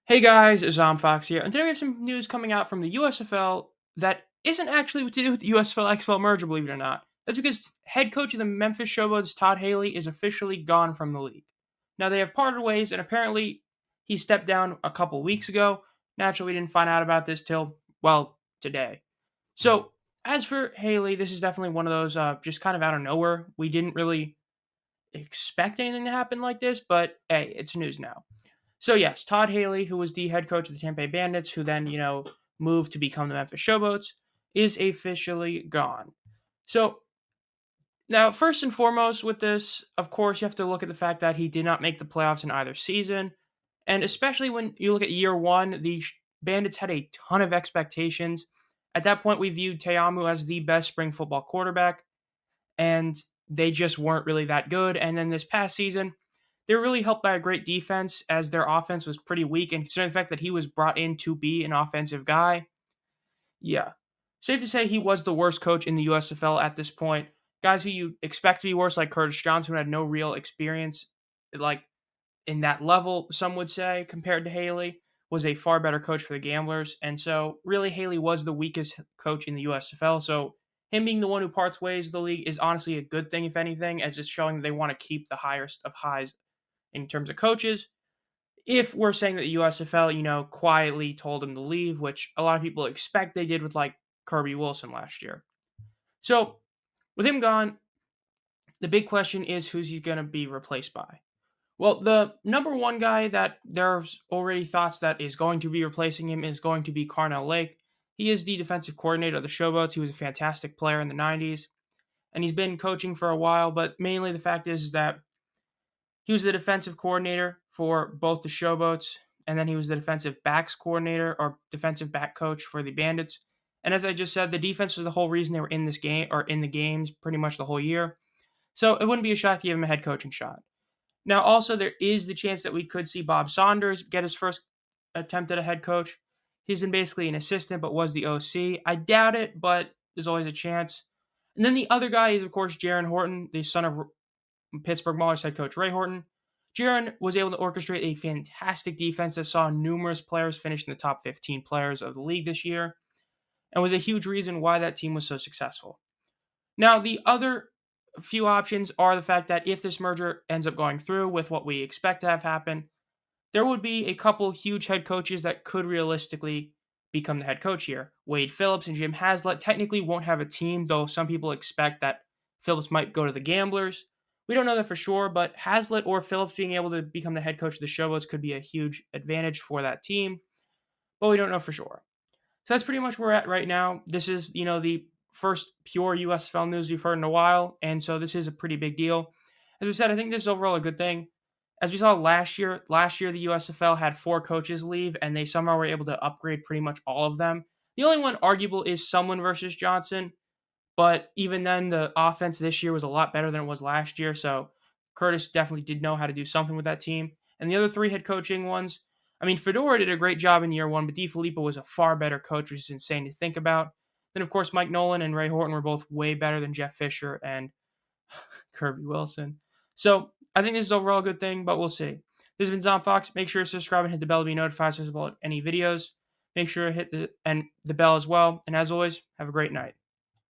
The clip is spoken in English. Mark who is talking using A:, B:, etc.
A: Hey guys, Fox here, and today we have some news coming out from the USFL that isn't actually to do with the USFL XFL merger, believe it or not. That's because head coach of the Memphis Showboats, Todd Haley, is officially gone from the league. Now they have parted ways, and apparently he stepped down a couple weeks ago. Naturally, we didn't find out about this till, well, today. So, as for Haley, this is definitely one of those just kind of out of nowhere. We didn't really expect anything to happen like this, but hey, it's news now. So yes, Todd Haley, who was the head coach of the Tampa Bay Bandits, who then moved to become the Memphis Showboats, is officially gone. So now, first and foremost, with this, of course, you have to look at the fact that he did not make the playoffs in either season, and especially when you look at year one, the Bandits had a ton of expectations. At that point, we viewed Teamu as the best spring football quarterback, and they just weren't really that good. And then this past season, they were really helped by a great defense as their offense was pretty weak. And considering the fact that he was brought in to be an offensive guy, yeah. Safe to say he was the worst coach in the USFL at this point. Guys who you expect to be worse, like Curtis Johnson, who had no real experience, like in that level, some would say, compared to Haley, was a far better coach for the Gamblers. And so, really, Haley was the weakest coach in the USFL. So, him being the one who parts ways with the league is honestly a good thing, if anything, as it's showing that they want to keep the highest of highs in terms of coaches. If we're saying that the USFL, quietly told him to leave, which a lot of people expect they did with like Kirby Wilson last year. So, with him gone, the big question is who's he going to be replaced by? Well, the number one guy that there's already thoughts that is going to be replacing him is going to be Carnell Lake. He is the defensive coordinator of the Showboats. He was a fantastic player in the 90s, and he's been coaching for a while, but mainly the fact is that he was the defensive coordinator for both the Showboats, and then he was the defensive backs coordinator or defensive back coach for the Bandits. And as I just said, the defense was the whole reason they were in this game or in the games pretty much the whole year. So it wouldn't be a shock to give him a head coaching shot. Now, also, there is the chance that we could see Bob Saunders get his first attempt at a head coach. He's been basically an assistant, but was the OC. I doubt it, but there's always a chance. And then the other guy is, of course, Jaron Horton, the son of Pittsburgh Maulers head coach Ray Horton. Jaron was able to orchestrate a fantastic defense that saw numerous players finish in the top 15 players of the league this year, and was a huge reason why that team was so successful. Now, the other few options are the fact that if this merger ends up going through with what we expect to have happen, there would be a couple huge head coaches that could realistically become the head coach here. Wade Phillips and Jim Haslett technically won't have a team, though some people expect that Phillips might go to the Gamblers. We don't know that for sure, but Haslett or Phillips being able to become the head coach of the Showboats could be a huge advantage for that team, but we don't know for sure. So that's pretty much where we're at right now. This is, the first pure USFL news we've heard in a while, and so this is a pretty big deal. As I said, I think this is overall a good thing. As we saw last year the USFL had 4 coaches leave, and they somehow were able to upgrade pretty much all of them. The only one arguable is Someone versus Johnson, but even then, the offense this year was a lot better than it was last year, so Curtis definitely did know how to do something with that team. And the other 3 head coaching ones, Fedora did a great job in year 1, but DiFilippo was a far better coach, which is insane to think about. Then, of course, Mike Nolan and Ray Horton were both way better than Jeff Fisher and Kirby Wilson. So I think this is overall a good thing, but we'll see. This has been Fox. Make sure to subscribe and hit the bell to be notified about any videos. Make sure to hit the bell as well. And as always, have a great night.